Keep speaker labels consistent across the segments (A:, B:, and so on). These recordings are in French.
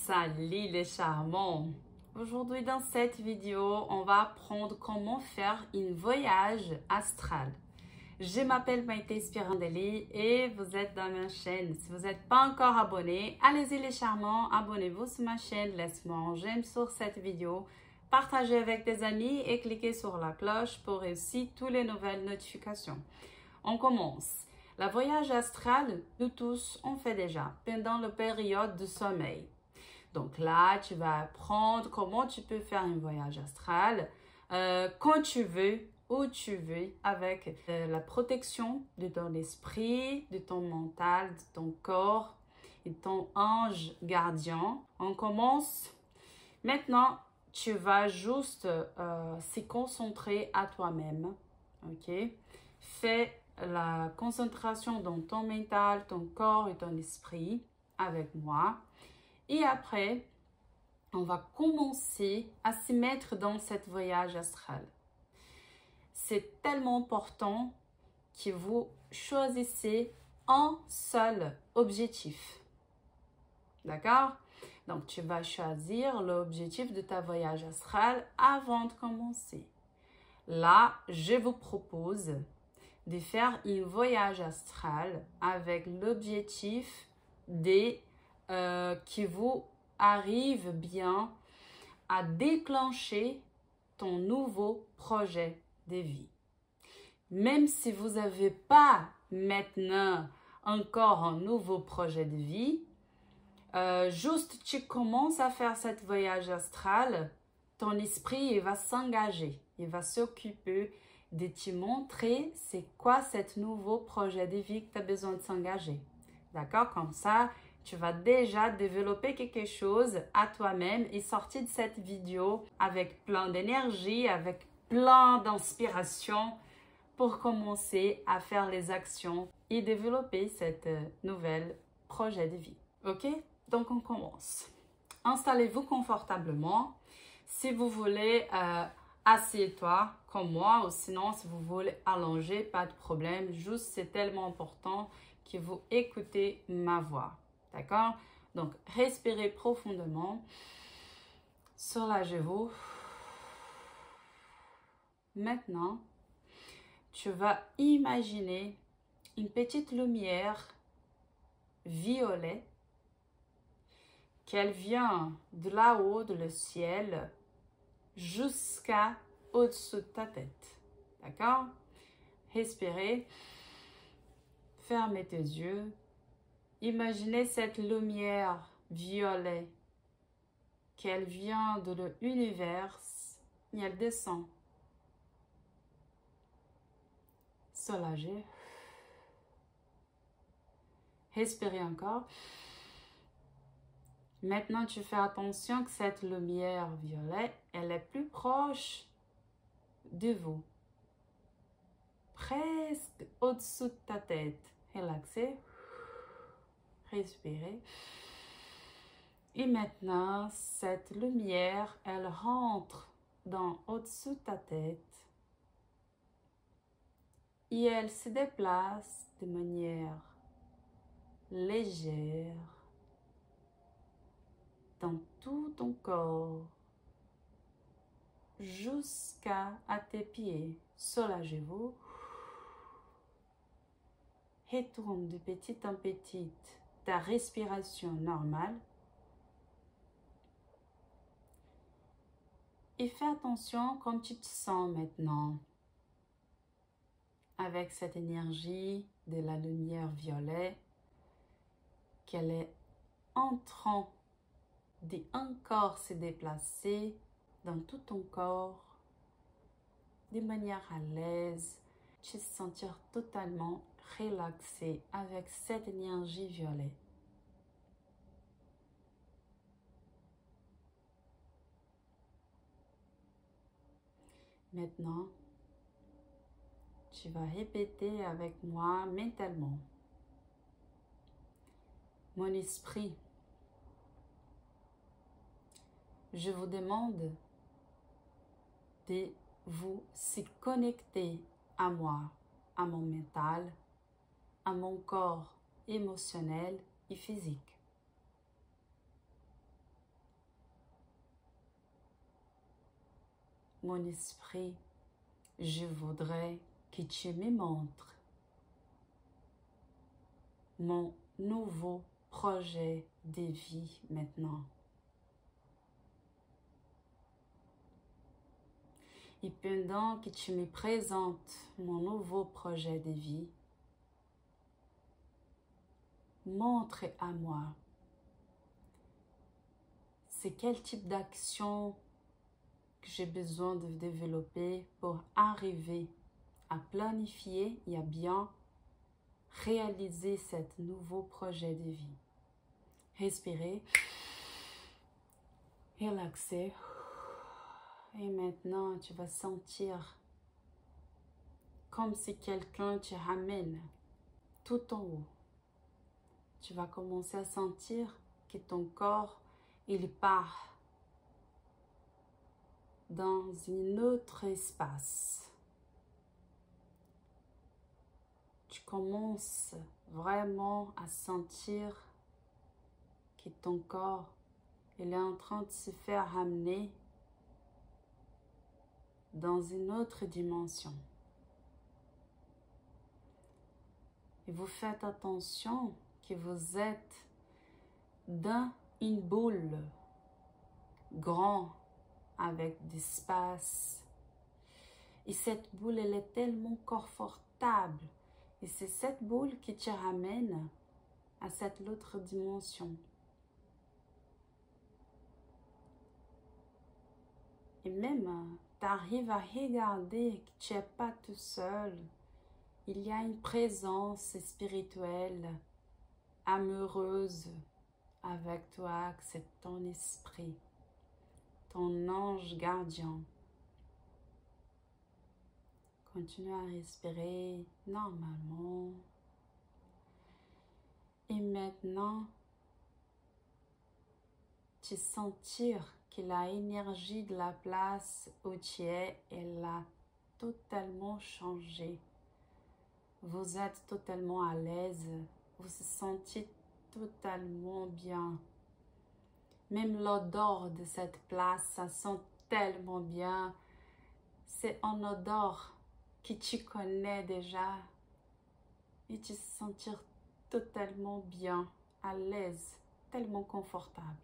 A: Salut les charmants! Aujourd'hui dans cette vidéo, on va apprendre comment faire un voyage astral. Je m'appelle Maïté Spirandeli et vous êtes dans ma chaîne. Si vous n'êtes pas encore abonné, allez-y les charmants, abonnez-vous sur ma chaîne, laissez-moi un j'aime sur cette vidéo, partagez avec des amis et cliquez sur la cloche pour réussir toutes les nouvelles notifications. On commence. Le voyage astral, nous tous, on fait déjà pendant la période de sommeil. Donc là, tu vas apprendre comment tu peux faire un voyage astral quand tu veux, où tu veux, avec la protection de ton esprit, de ton mental, de ton corps et de ton ange gardien. On commence. Maintenant, tu vas juste se concentrer à toi-même. Ok? Fais la concentration dans ton mental, ton corps et ton esprit avec moi. Et après, on va commencer à se mettre dans ce voyage astral. C'est tellement important que vous choisissez un seul objectif. D'accord? Donc, tu vas choisir l'objectif de ta voyage astral avant de commencer. Là, je vous propose de faire un voyage astral avec l'objectif qui vous arrive bien à déclencher ton nouveau projet de vie. Même si vous n'avez pas maintenant encore un nouveau projet de vie, juste tu commences à faire ce voyage astral, ton esprit il va s'engager, il va s'occuper de te montrer c'est quoi ce nouveau projet de vie que tu as besoin de s'engager. D'accord? Comme ça, tu vas déjà développer quelque chose à toi-même et sortir de cette vidéo avec plein d'énergie, avec plein d'inspiration pour commencer à faire les actions et développer cette nouvelle projet de vie. Ok? Donc, on commence. Installez-vous confortablement. Si vous voulez, assieds-toi comme moi ou sinon, si vous voulez allonger, pas de problème. Juste, c'est tellement important que vous écoutez ma voix. D'accord? Donc, respirez profondément. Soulagez-vous. Maintenant, tu vas imaginer une petite lumière violet qu'elle vient de là-haut, de le ciel, jusqu'à au-dessus de ta tête. D'accord? Respirez. Fermez tes yeux. Imaginez cette lumière violet qu'elle vient de l'univers et elle descend. Soulagez. Respirez encore. Maintenant, tu fais attention que cette lumière violet, elle est plus proche de vous. Presque au-dessous de ta tête. Relaxez. Respirez. Et maintenant, cette lumière, elle rentre au-dessous de ta tête. Et elle se déplace de manière légère dans tout ton corps jusqu'à tes pieds. Soulagez-vous. Retourne de petite en petite ta respiration normale. Et fais attention comme tu te sens maintenant avec cette énergie de la lumière violet qu'elle est en train de encore se déplacer dans tout ton corps de manière à l'aise. Tu te sentir totalement relaxé avec cette énergie violet. Maintenant, tu vas répéter avec moi mentalement. Mon esprit, je vous demande de vous se connecter à moi, à mon mental, à mon corps émotionnel et physique. mon esprit, je voudrais que tu me montres mon nouveau projet de vie maintenant. Et pendant que tu me présentes mon nouveau projet de vie, montre à moi c'est quel type d'action que j'ai besoin de développer pour arriver à planifier et à bien réaliser ce nouveau projet de vie. Respirez, relaxez. Et maintenant, tu vas sentir comme si quelqu'un te ramène tout en haut. Tu vas commencer à sentir que ton corps, il part dans un autre espace. Tu commences vraiment à sentir que ton corps, il est en train de se faire ramener dans une autre dimension. Et vous faites attention que vous êtes dans une boule grande avec d'espace. Et cette boule, elle est tellement confortable. Et c'est cette boule qui te ramène à cette autre dimension. Et même, tu arrives à regarder que tu n'es pas tout seul. Il y a une présence spirituelle, amoureuse avec toi, que c'est ton esprit, ton ange gardien. Continue à respirer normalement. Et maintenant, tu sentir que l'énergie de la place où tu es, elle a totalement changé. Vous êtes totalement à l'aise, vous vous sentez totalement bien. Même l'odeur de cette place, ça sent tellement bien. C'est un odeur que tu connais déjà. Et tu te sentir totalement bien, à l'aise, tellement confortable.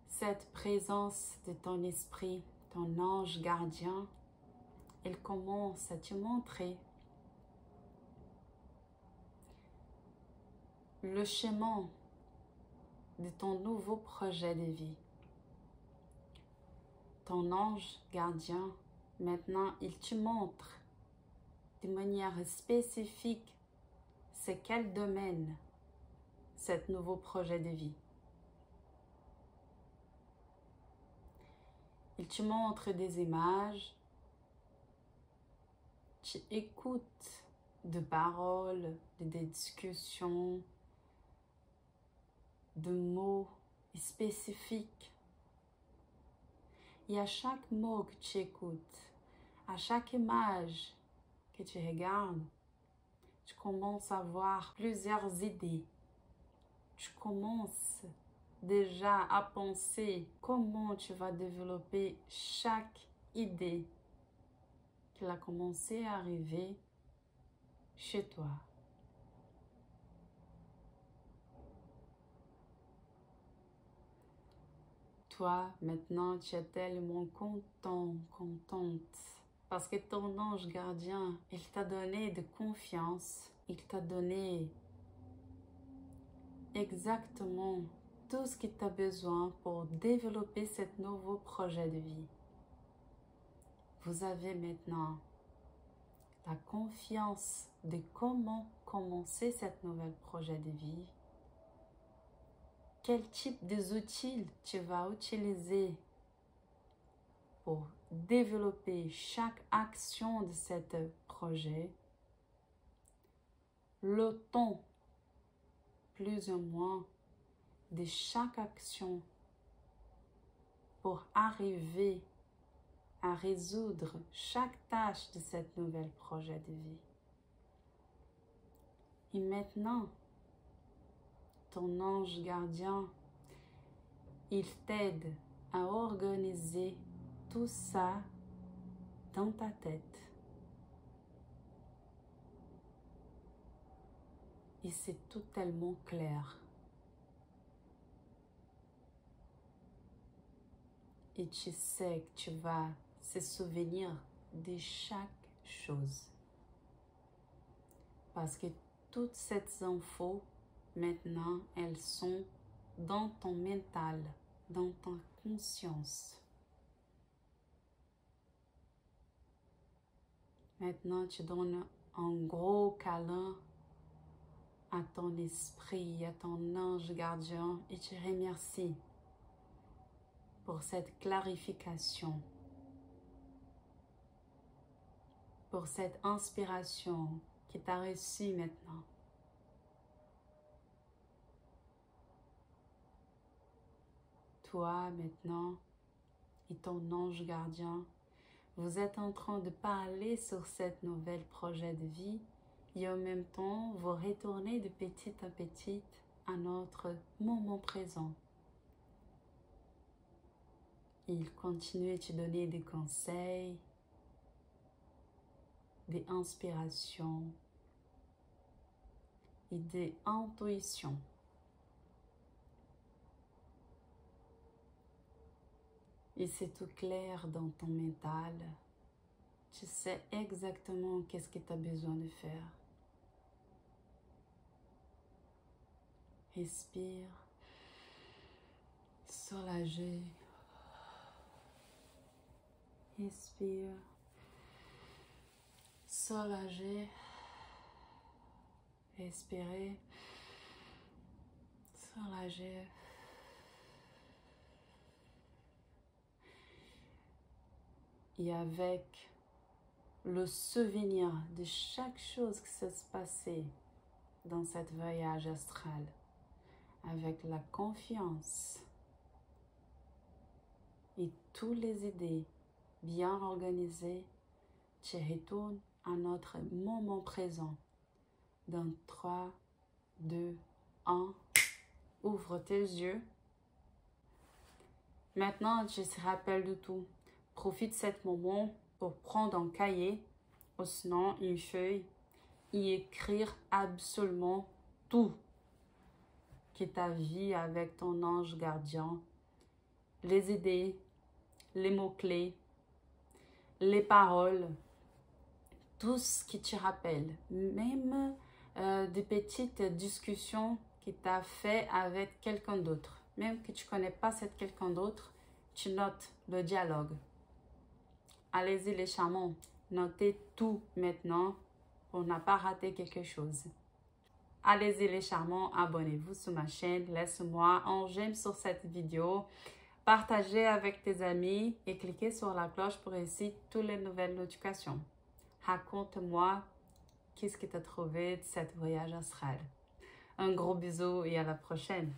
A: Cette présence de ton esprit, ton ange gardien, elle commence à te montrer le chemin de ton nouveau projet de vie. Ton ange gardien, maintenant, il te montre de manière spécifique c'est quel domaine cet nouveau projet de vie. Il te montre des images, tu écoutes de paroles, des discussions, de mots spécifiques. Et à chaque mot que tu écoutes, à chaque image que tu regardes, tu commences à avoir plusieurs idées. Tu commences déjà à penser comment tu vas développer chaque idée qui a commencé à arriver chez toi. Toi, maintenant, tu es tellement content, contente, parce que ton ange gardien, il t'a donné de confiance, il t'a donné exactement tout ce que tu as besoin pour développer ce nouveau projet de vie. Vous avez maintenant la confiance de comment commencer ce nouvel projet de vie. Quel type d'outils tu vas utiliser pour développer chaque action de ce projet. Le temps, plus ou moins, de chaque action pour arriver à résoudre chaque tâche de ce nouvel projet de vie. Et maintenant, ton ange gardien, il t'aide à organiser tout ça dans ta tête. Et c'est tout tellement clair. Et tu sais que tu vas se souvenir de chaque chose. Parce que toutes ces infos, maintenant, elles sont dans ton mental, dans ta conscience. Maintenant, tu donnes un gros câlin à ton esprit, à ton ange gardien et tu remercies pour cette clarification, pour cette inspiration qui t'a reçue maintenant. Toi, maintenant, et ton ange gardien, vous êtes en train de parler sur cette nouvelle projet de vie et en même temps, vous retournez de petit à petit à notre moment présent. Il continue à te donner des conseils, des inspirations et des intuitions. Et c'est tout clair dans ton mental. Tu sais exactement qu'est-ce que tu as besoin de faire. Respire, soulagé. Respire, soulagé. Respirez, soulagé. Et avec le souvenir de chaque chose qui s'est passée dans cet voyage astral, avec la confiance et toutes les idées bien organisées, tu retournes à notre moment présent. Dans 3, 2, 1, ouvre tes yeux. Maintenant, tu te rappelles de tout. Profite de ce moment pour prendre un cahier ou sinon une feuille et écrire absolument tout qui ta vie avec ton ange gardien, les idées, les mots-clés, les paroles, tout ce qui te rappelle, même des petites discussions que tu as fait avec quelqu'un d'autre. Même que tu ne connais pas cette quelqu'un d'autre, tu notes le dialogue. Allez-y les charmants, notez tout maintenant pour ne pas rater quelque chose. Allez-y les charmants, abonnez-vous sur ma chaîne, laisse-moi un j'aime sur cette vidéo, partagez avec tes amis et cliquez sur la cloche pour recevoir toutes les nouvelles notifications. Raconte-moi qu'est-ce que tu as trouvé de cet voyage astral. Un gros bisou et à la prochaine.